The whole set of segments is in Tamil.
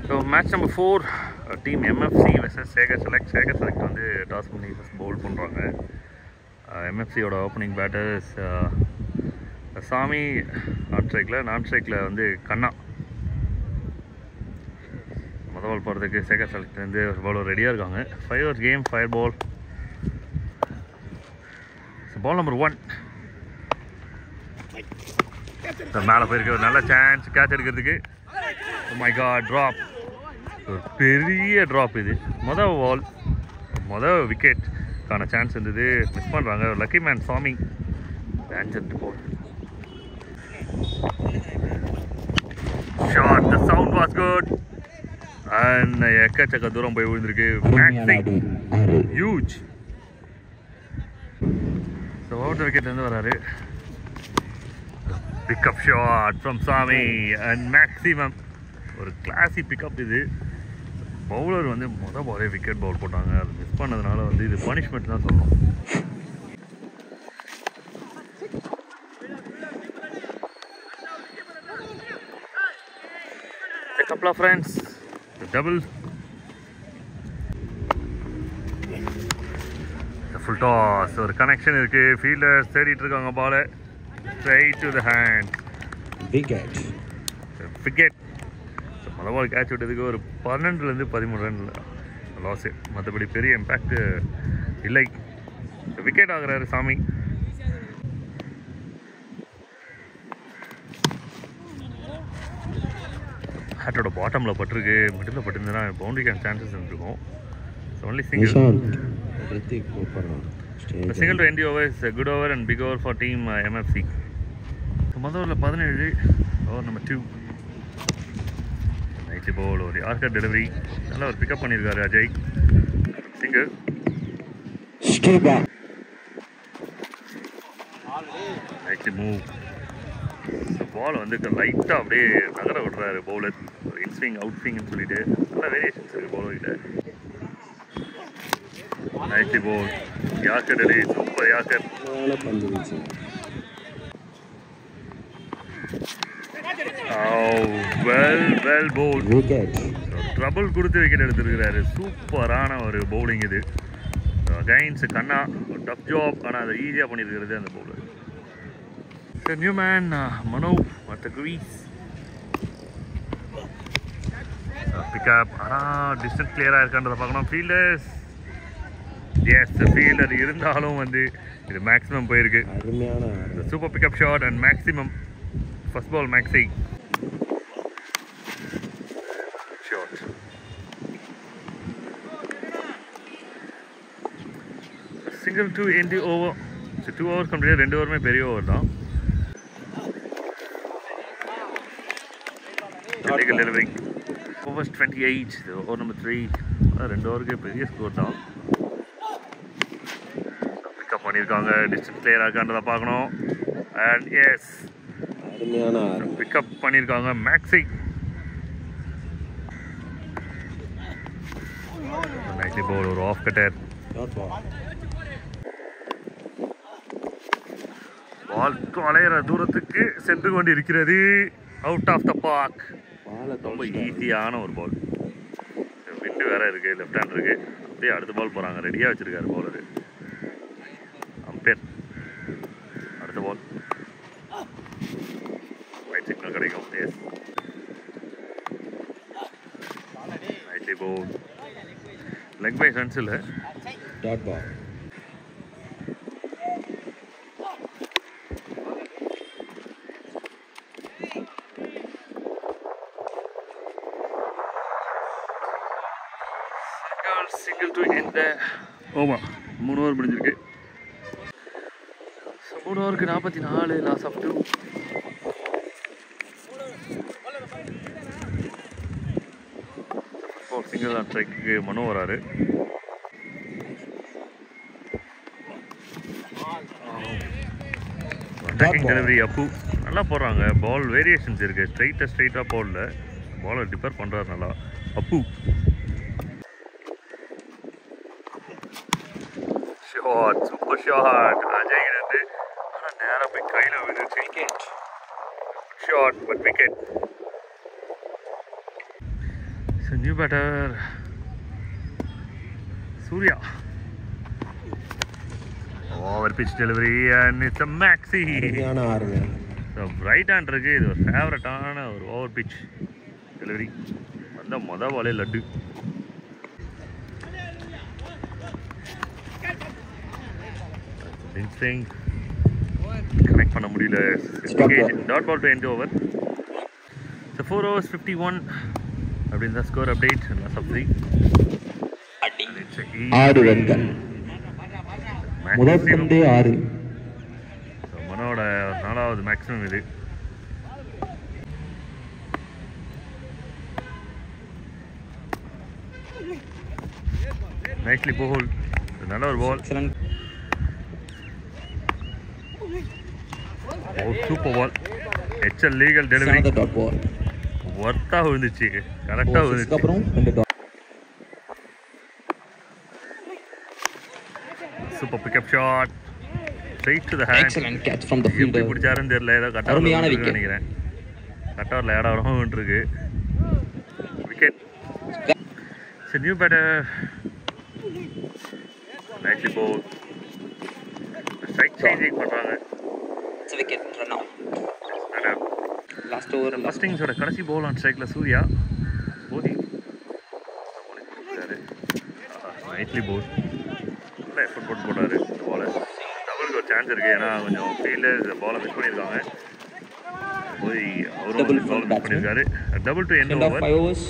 So match number 4, team MFC versus Sega Select. Sega Select வந்து டாஸ் பண்ணி ஃபஸ்ட் பவுல் பண்ணுறாங்க. MFCயோட ஓப்பனிங் பேட்டர்ஸ் சாமி நான் ஸ்ட்ரைக்கில் வந்து கண்ணா. மொதல் பால் போகிறதுக்கு சேகா செலக்ட்லேருந்து ஒரு பாலர் ரெடியாக இருக்காங்க. 5 overs கேம், 5 ball. பால் நம்பர் 1 மேலே போயிருக்கு. ஒரு நல்ல சான்ஸ் கேட்ச் எடுக்கிறதுக்கு. Oh my god, drop. ஒரு பெரிய ட்ராப். இது மொதல் விக்கெட்கான சான்ஸ் இருந்தது, மிஸ் பண்ணுறாங்க. Lucky man Sami danger pull shot. The sound was good and எக்கச்சக்க தூரம் போய் விழுந்திருக்கு. ஹியூஜ். ஸோ அவுட் விக்கெட்லேருந்து வராரு. Pickup shot from Sami and maximum. ஒரு கிளாசி பிக்கப் இது. பவுலர் வந்து மொதல் பாலே விக்கெட் பவுல் போட்டாங்க. அது மிஸ் பண்ணதுனால வந்து இது பனிஷ்மெண்ட் தான் சொல்லணும். A couple of friends, the double, the full toss. ஒரு கனெக்ஷன் இருக்கு. ஃபீல்டர்ஸ் தேடிட்டு இருக்காங்க பால். Straight to the hand. Wicket. மொதல் பால் கேட்ச் விட்டதுக்கு ஒரு 12லேருந்து 13 ரன் லாஸு. மற்றபடி பெரிய இம்பேக்ட் இல்லை. விக்கெட் ஆகுறாரு சாமி. ஹேட்டோட பாட்டமில் பட்டிருக்கு. மிடில் பட்டிருந்ததுன்னா பவுண்டரிக்கான சான்சஸ் இருந்திருக்கும். So only single to end overs. Good over and big over for team MFC. மொதல் ஓவரில் 17. Over number 2. நைட்லி போல் ஒரு யார்கர் டெலிவரி. நல்லா ஒரு பிக்கப் பண்ணியிருக்காரு அஜய். சிங்கிள். நைட்லி மூவ். பால் வந்து லைட்டாக அப்படியே நகர விடுறாரு பவுலர். இன்ஸ்விங் அவுட் ஸ்விங்னு சொல்லிட்டு நல்லா வேரியேஷன்ஸ் இருக்குது பவுலர்கிட்ட. நைட்லி bowl yorker delivery. Super yorker. Well bowl. Trouble கொடுத்து விக்கெட் எடுத்துருக்கிறாரு. சூப்பரான ஒரு பவுலிங் இது. அகைன்ஸ் கண்ணா டஃப் ஜாப். ஆனால் அதை ஈஸியாக பண்ணியிருக்கிறது அந்த bowler. New man Mano at the crease. Pickup. ஆனால் டிஸ்டன்ஸ் கிளியராக இருக்கான்றதை பார்க்கணும். ஃபீல்டர்ஸ் எஸ் ஃபீல்டர் இருந்தாலும் வந்து இது மேக்ஸிமம் போயிருக்கு. Super pickup shot and maximum. First ball maxi shot. Single to end the over. 2 overs complete. 2 ஓவருமே பெரிய ஓவர் தான். Legal delivery. Overs 28. Over number 3. 2 ஓவருக்கு பெரிய ஸ்கோர் தான். பிக்கப் பண்ணியிருக்காங்க. டிஸ்டன்ஸ் கிளியராக இருக்கான்றதை பார்க்கணும். அண்ட் எஸ் பிக்கப் பண்ணியிருக்காங்க மேக்ஸி. நைட்லி போல் ஒரு ஆஃப் கட்டர். பால் தொலைகிற தூரத்துக்கு சென்று கொண்டு இருக்கிறது. Out of the park. ரொம்ப ஈஸியான ஒரு பால். விண்டு வேற இருக்கு. லெஃப்ட் ஹேண்ட் இருக்கு. அப்படியே அடுத்த பால் போகிறாங்க. ரெடியாக வச்சிருக்காரு பவுலரு. அம்பேர். அடுத்த பால் ஒயிட் சிக்னல் கிடைக்கும். எஸ் நைட்லி போல். லெக் பை ரன்ஸ் இல்லை. Dot ball. Single to end over. 3 over முடிஞ்சிருக்கு. 3 ஓவருக்கு 44. Loss of 2. Single on strike Mano வராரு. அட்டாக்கிங் டெலிவரி அப்பு. நல்லா போடுறாங்க. பால் வேரியேஷன்ஸ் இருக்குது. ஸ்ட்ரைட்டாக போடல. பாலை டிஃபர் பண்ணுறாரு நல்லா அப்பு. ஷாட். சூப்பர் ஷாட் அஜய் இருந்து. ஆனால் நேராக போய் கையில் விழுந்துச்சு. Wicket shot but wicket. So new batter Surya. Over pitch delivery and it's a maxi. So right hand இருக்கு இது ஒரு ஃபேவரட்டான ஒரு ஓவர் பிட்ச் டெலிவரி வந்த மொத பாலே லட்டு. கனெக்ட் பண்ண முடியல. Dot ball to end over. So 4 overs 51 அப்படின்னு தான் ஸ்கோர் அப்டேட். சப் 3 6 ரன்கள். முதல் பந்தே 6. மனோட 4வது மேக்ஸிமம் இது. Nicely bowled. நல்ல ஒரு பால். Oh, super ball. HL legal delivery. ஒர்த்தா விழுந்துச்சு. கரெக்டா விழுந்துச்சு. அப்புறம் 2 dot. Super pickup shot. Straight to the hand. Excellent catch from the fielder. பிடிச்சாருன்னு தெரியல. ஏதோ கட்டார்ல நினைக்கிறேன். கட்டார்ல ஏடா வரவும் இருக்கு. Wicket. It's a new batter. Nicely bowled. Strike changing பண்றாங்க. It's a wicket run out. Last over. First innings ஓட கடைசி பால் ஆன் ஸ்ட்ரைக்ல சூர்யா. போதி. Nicely bowled. நல்ல எஃபோர்ட் போட்டாரு இந்த பாலை. டபுளுக்கு ஒரு சான்ஸ் இருக்கு. ஏன்னா கொஞ்சம் ஃபீல்டர் இந்த பாலை மிஸ் பண்ணியிருக்காங்க. போய் அவரும் பால் மிஸ் பண்ணியிருக்காரு. Double to end over. 5 overs.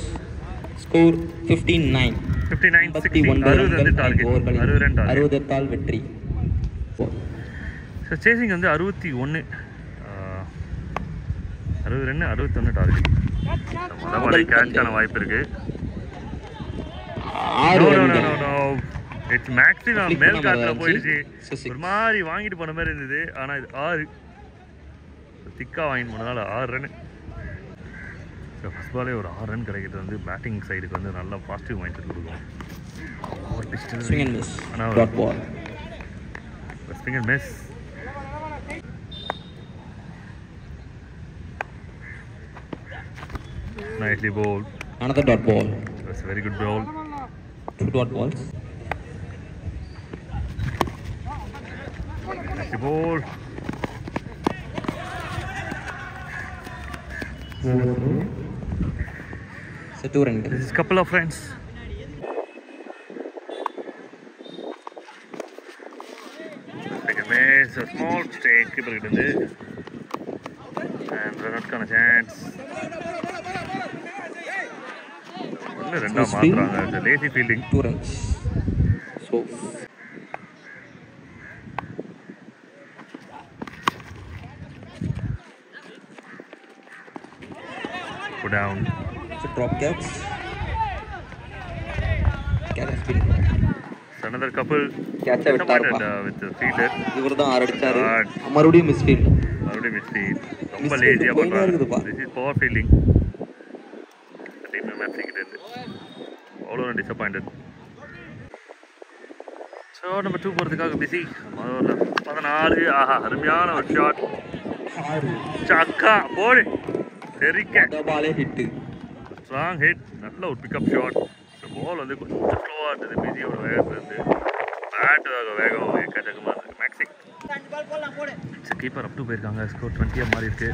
Score 59. 59 60 வந்து டார்கெட். 60 run target. 60 தால் வெற்றி. ஸோ சேசிங் வந்து 61 60 ரன் 61 டார்கெட். மொதல் பாலே கேட்சான வாய்ப்பு இருக்கு. இட்ஸ் மேக்ஸிமம் மேல் காத்துல போயிடுச்சு. ஒரு மாதிரி வாங்கிட்டு போன மாதிரி இருந்தது. ஆனால் இது 6 திக்காக வாங்கிட்டு போனதால 6 ரன். ஸோ ஃபஸ்ட் பாலே ஒரு 6 ரன் கிடைக்கிறது வந்து பேட்டிங் சைடுக்கு வந்து நல்லா பாசிட்டிவ் மைண்ட் செட் கொடுக்கும். ஒரு பிஸ்ட் ஆனால் swing and miss. Nicely bowled. Another dot ball. That's a very good ball. 2 dot balls. Nicely bowled. So 2 runs. This is a couple of runs. Take a miss, a small mistake. Keeper it in there. And run out kind of chance. ரெண்டா மாத்துறாங்க. Lazy fielding. 2 runs. So go down. So drop catch. Catch has been. Another couple. Catch விட்டாருப்பா. With the fielder. இவர்தான் 6 அடிச்சாரு. மறுபடியும் மிஸ் ஃபீல்ட். மறுபடியும் மிஸ் ஃபீல்ட். ரொம்ப லேசியா பண்றாங்க. This is power fielding. Team match கிட்ட அவ்வளோ டிசப்பாயிண்டட். ஸோ நம்ம 2 போகிறதுக்காக பிஸி. 14. ஆஹா அருமையான ஒரு ஷாட். சக்கா போடு. தெரிக்க பாலே ஹிட். Strong hit. நல்ல ஒரு பிக்கப் ஷாட். ஸோ பால் வந்து கொஞ்சம் ஸ்லோவாக இருந்தது. பிஸியோட வேகத்தில் இருந்து பேட் வேகம் எக்கச்சக்கமாக இருக்குது. மேக்ஸிக் கீப்பர் அப் டு போயிருக்காங்க. ஸ்கோர் 20 மாறி இருக்கு.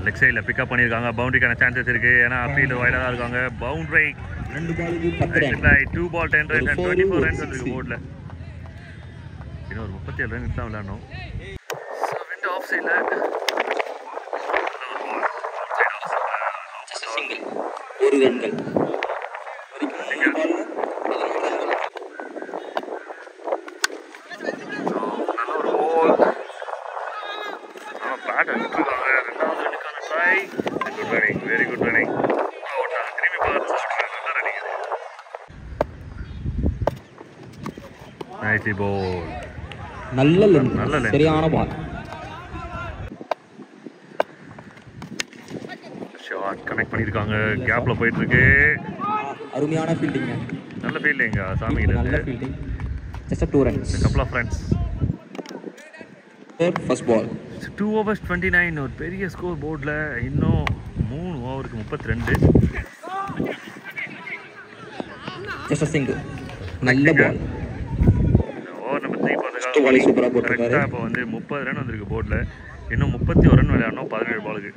லெக் சைடில் பிக்கப் பண்ணியிருக்காங்க. பவுண்டரிக்கான சான்சஸ் இருக்குது. ஏன்னா ஃபீல்டு வைடாக தான் இருக்காங்க. பவுண்டரி 2 பாலுக்கு 10 run. 2 ball 10 runs and 24 runs வந்துருக்கு போர்டில். இன்னும் ஒரு 37 ரன் தான் விளையாடணும். ஸோ விண்ட் ஆஃப் சைடில் சிங்கிள் 1 ரன்கள். பேட் அடிச்சிருக்காங்க. 2வது ரன்னுக்கான try. Good running. Very good running. திரும்பி பார்த்து நல்ல ரன்னிங். நைஸ்லி போல். நல்ல லென்த். சரியான பால். ஷாட் கனெக்ட் பண்ணியிருக்காங்க. கேப்ல போயிட்டு இருக்கு. அருமையான ஃபீல்டிங். நல்ல ஃபீல்டிங் சாமி கிட்ட. நல்ல fielding. Just 2 runs. couple of runs. First ball. 2 overs 29 ஒரு பெரிய ஸ்கோர் போர்டில். இன்னும் 3 ஓவருக்கு 32. Just single. நல்ல பால். ஓவர் நம்பர் 3 ஃபர்ஸ்ட் பால் சூப்பரா போட்டுருக்காரு. கரெக்டா இப்போ வந்து 30 ரன் வந்திருக்கு போர்டில். இன்னும் 31 ரன் விளையாடணும் 17 பாலுக்கு.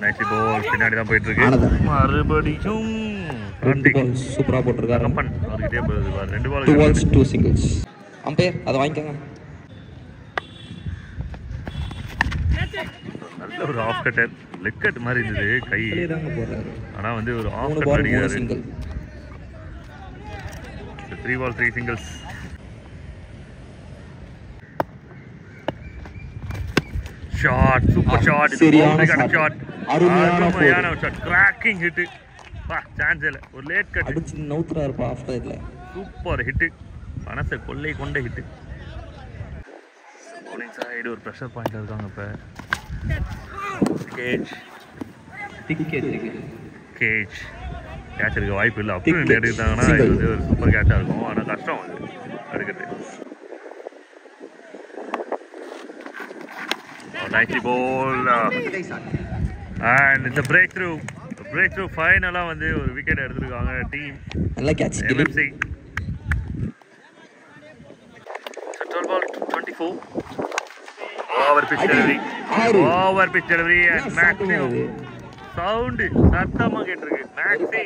நைஸ் பால் பின்னாடி தான் போயிட்டு இருக்கு. மறுபடியும் சூப்பரா போட்டுருக்காரு. கப்பன் அவர்கிட்டயே போகுது பாரு. 2 பால் 2 balls 2 singles. அம்பையர் அதை வாங்கிக்கோங்க. நல்ல ஒரு ஆஃப் கட்டர் லெக் கட் மாதிரி இருந்தது கை. ஆனா வந்து ஒரு ஆஃப் 3 கட் ball 3 அடிக்கிறாரு. single. 3 ball 3 singles. Shot super shot. சரியான ஷாட். அருமையான ஷாட். Cracking hit. வா சான்ஸ் இல்ல. ஒரு லேட் கட் அடிச்சு நவுத்துறாரு ஆஃப் சைடுல. Super hit. மனசை கொள்ளை கொண்ட ஹிட். bowling side ஒரு பிரஷர் பாயிண்ட்ல இருக்காங்க இப்ப. கேட்ச் கேட்ச் எடுக்க வாய்ப்பு இல்லை. அப்படி எடுத்தாங்கன்னா இது வந்து ஒரு சூப்பர் கேட்சாக இருக்கும். ஆனால் கஷ்டம் அது எடுக்கிறது. நைன்டி பால் அண்ட் இந்த பிரேக் த்ரூ ஃபைனலாக வந்து ஒரு விக்கெட் எடுத்துருக்காங்க டீம் நல்ல catch. MFC. 12 ball 24. Over pitch delivery and maximum sound சத்தமாக கேட்டிருக்கு. மேக்ஸி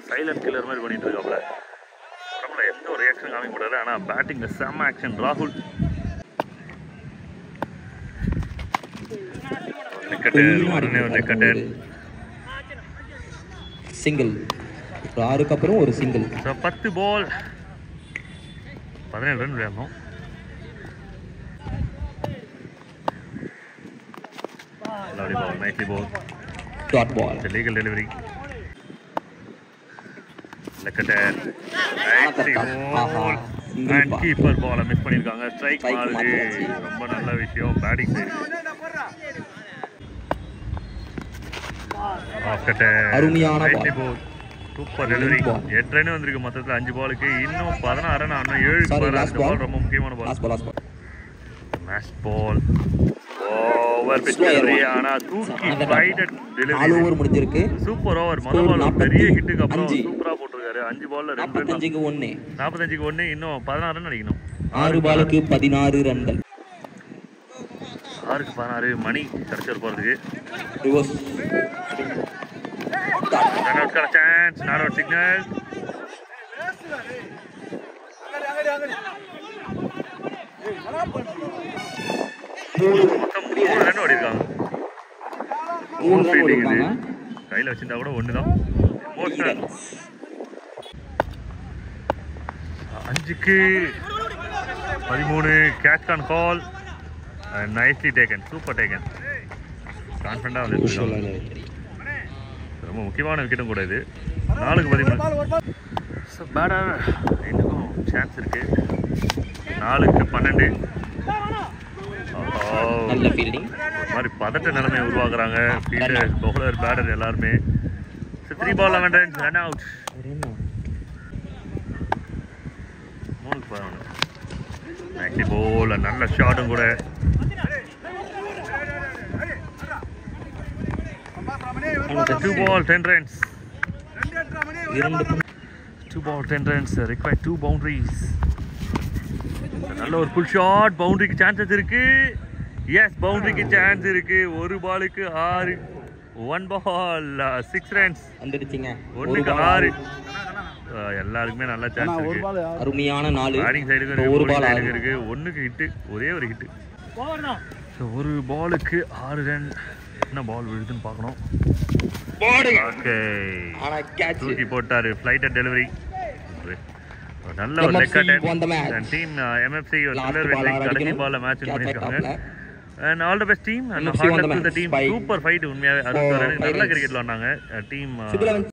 சைலண்ட் கில்லர் மாதிரி பண்ணிட்டு இருக்காப்ல. நம்மள எந்த ஒரு ரியாக்ஷன் காமிக்க முடியாது. ஆனால் பேட்டிங்ல செம்ம ஆக்ஷன். ராகுல் சிங்கிள். 6க்கு அப்புறம் ஒரு சிங்கிள். 10 பால் 17 ரன் விளையாடணும். Lovely ball, nicely ball. Dot ball. The legal delivery. Look at that. Nicely ball. And keeper ball miss பண்ணிருக்காங்க. Strike மாறுது. ரொம்ப நல்ல விஷயம். Batting side. After that. அருமையான ball. Super delivery. 8 ரன் வந்திருக்கு மொத்தத்தில் 5 பாலுக்கு. இன்னும் 16 ரன் ஆனா 7 பால் ரொம்ப முக்கியமான ball. Last ball. Match ball. Over pitch delivery. ஆனா தூக்கி ரைடட் டெலிவரி. 4 ஓவர் முடிஞ்சிருக்கு. Super over. முதல் பால் பெரிய ஹிட்டுக்கு அப்புறம் சூப்பரா போட்டுருக்காரு. 5 பால்ல 2 ரன். 45க்கு 1. 45க்கு 1. இன்னும் 16 ரன் அடிக்கணும். 6 பாலுக்கு 16 ரன்கள். 6க்கு 16 மணி கரெக்டா போறதுக்கு. ரிவர்ஸ். ரன் அவுட் கர சான்ஸ். Not out signal. மொத்தம் 3 ரன் ஓடிருக்காங்க. 3 ரன் ஓடிருக்காங்க. கையில வச்சிருந்தா கூட ஒண்ணுதான். எமோஷனல். 5க்கு 13 கேட்ச் ஆன் கால். Nicely taken. Super taken. கான்ஃபிடண்டா வந்து ரொம்ப முக்கியமான விக்கெட்டும் கூட இது. 4க்கு 13. ஸோ பேட்டர் இன்னும் சான்ஸ் இருக்கு. 4க்கு 12. நல்ல ஃபீல்டிங். ஒரு மாதிரி பதட்ட நிலைமை உருவாக்குறாங்க ஃபீல்டர் பவுலர் பேட்டர் எல்லாருமே. 3 ball 11 runs ரன் அவுட். 3க்கு 11. Nicely ball. நல்ல ஷாட்டும் கூட. 2 ball 10 runs. 2 ball 10 runs. Require 2 boundaries. நல்ல ஒரு புல் ஷாட். பவுண்டரிக்கு சான்சஸ் இருக்கு. எஸ் பவுண்டரிக்கு சான்ஸ் இருக்கு. 1 பாலுக்கு 6. 1 ball 6 runs. வந்துடுச்சுங்க. 1க்கு 6. எல்லாருக்குமே நல்ல சான்ஸ் இருக்கு. அருமையான 4. பேட்டிங் சைடுக்கு ஒரு பால் இருக்கு. 1க்கு ஹிட். ஒரே ஒரு ஹிட். ஸோ 1 பாலுக்கு 6 ரன். என்ன பால் விழுதுன்னு பார்க்கணும். ஓகே தூக்கி போட்டாரு. Flight delivery. நல்ல ஒரு லெக் அட்டாக். டீம் MFC ஒரு சில்லர் வெற்றி கடைசி பால்ல மேட்ச் பண்ணிருக்காங்க. And all the best team and hard luck to the team. Super fight உண்மையாவே. 60 ரன் நல்ல கிரிக்கெட் விளையாடுனாங்க டீம்.